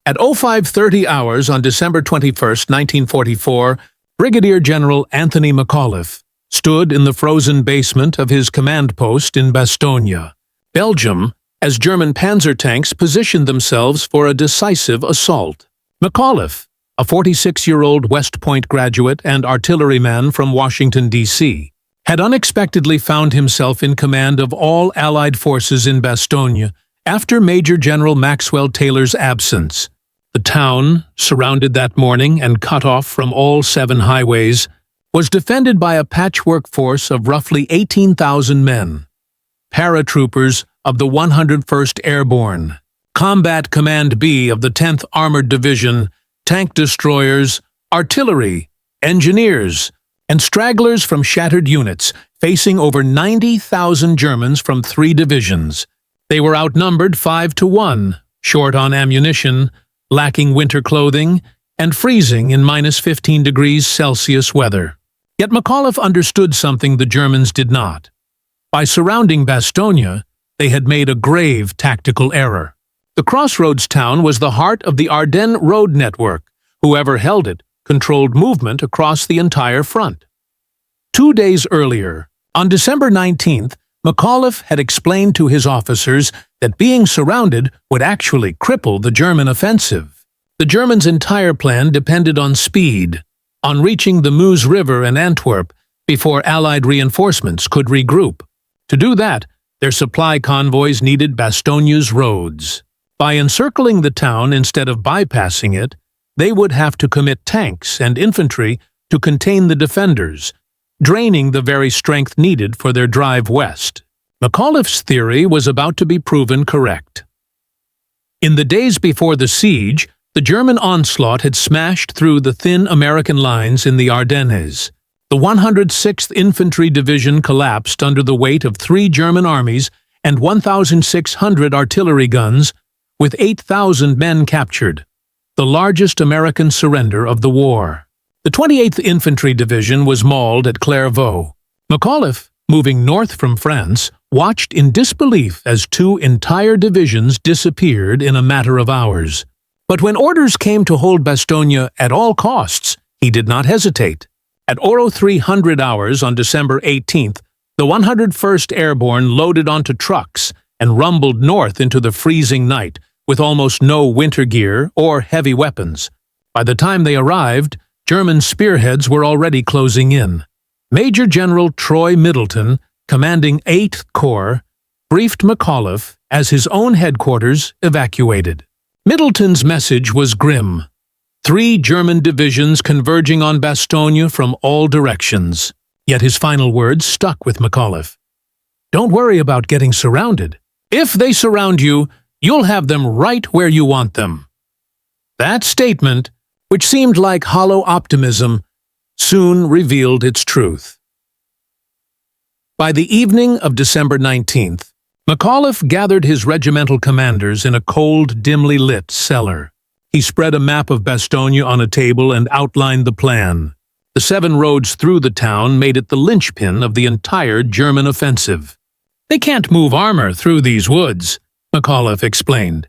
At 0530 hours on December 21st, 1944, Brigadier General Anthony McAuliffe stood in the frozen basement of his command post in Bastogne, Belgium, as German Panzer tanks positioned themselves for a decisive assault. McAuliffe, a 46-year-old West Point graduate and artilleryman from Washington, D.C., had unexpectedly found himself in command of all Allied forces in Bastogne after Major General Maxwell Taylor's absence. The town, surrounded that morning and cut off from all 7 highways, was defended by a patchwork force of roughly 18,000 men. Paratroopers of the 101st Airborne, Combat Command B of the 10th Armored Division, tank destroyers, artillery, engineers, and stragglers from shattered units, facing over 90,000 Germans from 3 divisions. They were outnumbered 5-1, short on ammunition, lacking winter clothing, and freezing in -15 degrees Celsius weather. Yet McAuliffe understood something the Germans did not. By surrounding Bastogne, they had made a grave tactical error. The crossroads town was the heart of the Ardennes road network. Whoever held it controlled movement across the entire front. 2 days earlier, on December 19th, McAuliffe had explained to his officers that being surrounded would actually cripple the German offensive. The Germans' entire plan depended on speed, on reaching the Meuse River and Antwerp before Allied reinforcements could regroup. To do that, their supply convoys needed Bastogne's roads. By encircling the town instead of bypassing it, they would have to commit tanks and infantry to contain the defenders, draining the very strength needed for their drive west. McAuliffe's theory was about to be proven correct. In the days before the siege, the German onslaught had smashed through the thin American lines in the Ardennes. The 106th Infantry Division collapsed under the weight of 3 German armies and 1,600 artillery guns, with 8,000 men captured, the largest American surrender of the war. The 28th Infantry Division was mauled at Clairvaux. McAuliffe, moving north from France, watched in disbelief as 2 entire divisions disappeared in a matter of hours. But when orders came to hold Bastogne at all costs, he did not hesitate. At 0300 hours on December 18th, the 101st Airborne loaded onto trucks and rumbled north into the freezing night with almost no winter gear or heavy weapons. By the time they arrived, German spearheads were already closing in. Major General Troy Middleton, commanding 8th Corps, briefed McAuliffe as his own headquarters evacuated. Middleton's message was grim. 3 German divisions converging on Bastogne from all directions. Yet his final words stuck with McAuliffe. "Don't worry about getting surrounded. If they surround you, you'll have them right where you want them." That statement, which seemed like hollow optimism, soon revealed its truth. By the evening of December 19th, McAuliffe gathered his regimental commanders in a cold, dimly lit cellar. He spread a map of Bastogne on a table and outlined the plan. The 7 roads through the town made it the linchpin of the entire German offensive. "They can't move armor through these woods," McAuliffe explained.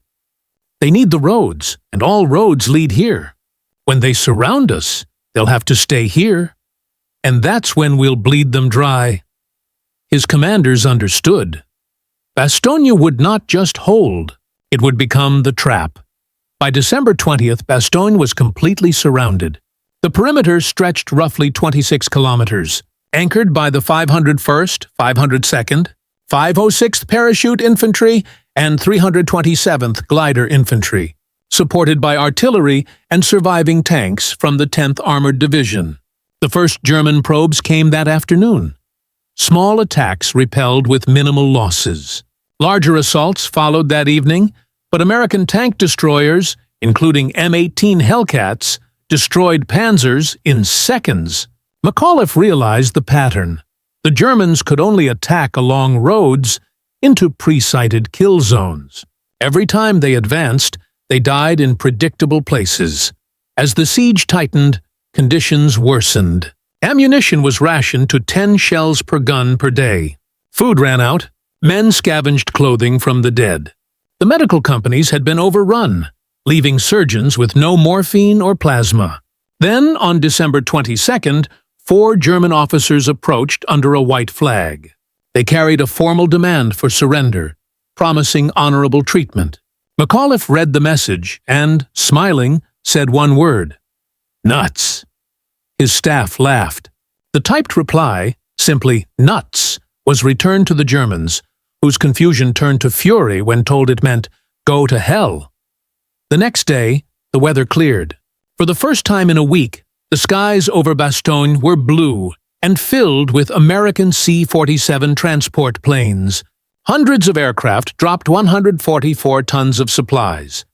"They need the roads, and all roads lead here. When they surround us, they'll have to stay here. And that's when we'll bleed them dry." His commanders understood. Bastogne would not just hold, it would become the trap. By December 20th, Bastogne was completely surrounded. The perimeter stretched roughly 26 kilometers, anchored by the 501st, 502nd, 506th Parachute Infantry, and 327th Glider Infantry, supported by artillery and surviving tanks from the 10th Armored Division. The first German probes came that afternoon. Small attacks repelled with minimal losses. Larger assaults followed that evening, but American tank destroyers, including M18 Hellcats, destroyed Panzers in seconds. McAuliffe realized the pattern. The Germans could only attack along roads into pre-sighted kill zones. Every time they advanced, they died in predictable places. As the siege tightened, conditions worsened. Ammunition was rationed to 10 shells per gun per day. Food ran out. Men scavenged clothing from the dead. The medical companies had been overrun. leaving surgeons with no morphine or plasma. Then, on December 22nd, 4 German officers approached under a white flag. They carried a formal demand for surrender, promising honorable treatment. McAuliffe read the message and, smiling, said one word: "Nuts." His staff laughed. The typed reply, simply "nuts," was returned to the Germans, whose confusion turned to fury when told it meant "go to hell." The next day, the weather cleared. For the first time in a week, the skies over Bastogne were blue and filled with American C-47 transport planes. Hundreds of aircraft dropped 144 tons of supplies.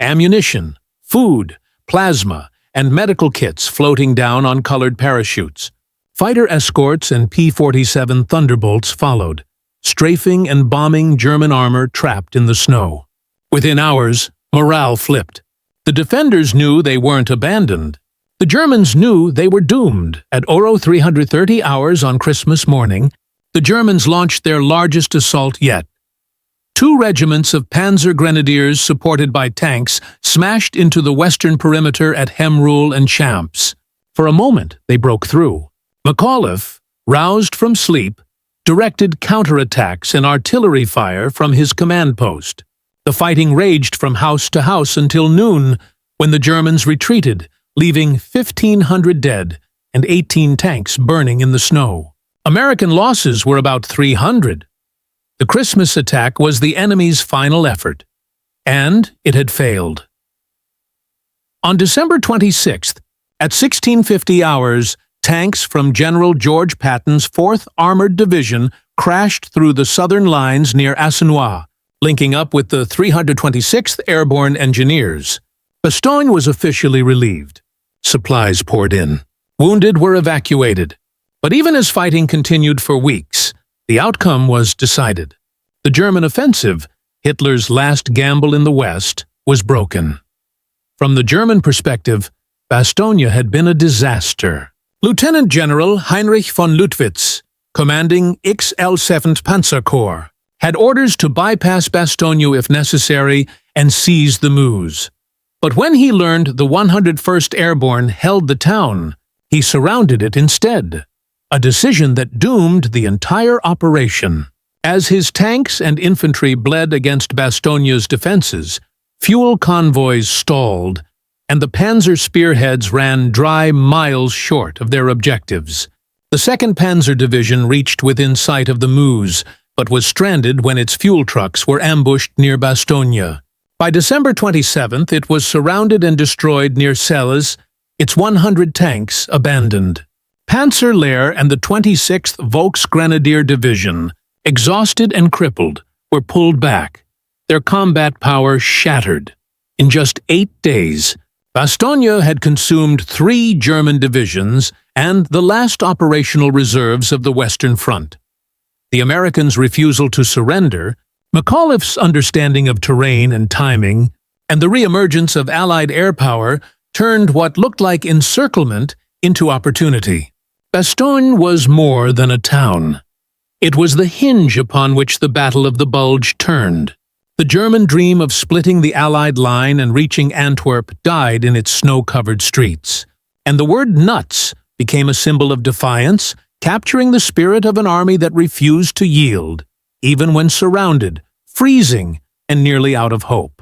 Ammunition, food, plasma, and medical kits floating down on colored parachutes. Fighter escorts and P-47 Thunderbolts followed, strafing and bombing German armor trapped in the snow. Within hours, morale flipped. The defenders knew they weren't abandoned. The Germans knew they were doomed. At 0330 hours on Christmas morning, the Germans launched their largest assault yet. 2 regiments of Panzer grenadiers supported by tanks smashed into the western perimeter at Hemrul and Champs. For a moment, they broke through. McAuliffe, roused from sleep, directed counterattacks and artillery fire from his command post. The fighting raged from house to house until noon, when the Germans retreated, leaving 1,500 dead and 18 tanks burning in the snow. American losses were about 300. The Christmas attack was the enemy's final effort, and it had failed. On December 26th, at 1650 hours, tanks from General George Patton's 4th Armored Division crashed through the southern lines near Assenois, linking up with the 326th Airborne Engineers. Bastogne was officially relieved. Supplies poured in. Wounded were evacuated. But even as fighting continued for weeks, the outcome was decided. The German offensive, Hitler's last gamble in the West, was broken. From the German perspective, Bastogne had been a disaster. Lieutenant General Heinrich von Luttwitz, commanding XL 7th Panzer Corps, had orders to bypass Bastogne if necessary and seize the Meuse. But when he learned the 101st Airborne held the town, he surrounded it instead, a decision that doomed the entire operation. As his tanks and infantry bled against Bastogne's defenses, fuel convoys stalled, and the Panzer spearheads ran dry miles short of their objectives. The 2nd Panzer Division reached within sight of the Meuse, but was stranded when its fuel trucks were ambushed near Bastogne. By December 27th, it was surrounded and destroyed near Celles, its 100 tanks abandoned. Panzer Lehr and the 26th Volksgrenadier Division, exhausted and crippled, were pulled back, their combat power shattered. In just 8 days, Bastogne had consumed 3 German divisions and the last operational reserves of the Western Front. The Americans' refusal to surrender, McAuliffe's understanding of terrain and timing, and the reemergence of Allied air power turned what looked like encirclement into opportunity. Bastogne was more than a town. It was the hinge upon which the Battle of the Bulge turned. The German dream of splitting the Allied line and reaching Antwerp died in its snow-covered streets, and the word nuts became a symbol of defiance, capturing the spirit of an army that refused to yield, even when surrounded, freezing, and nearly out of hope.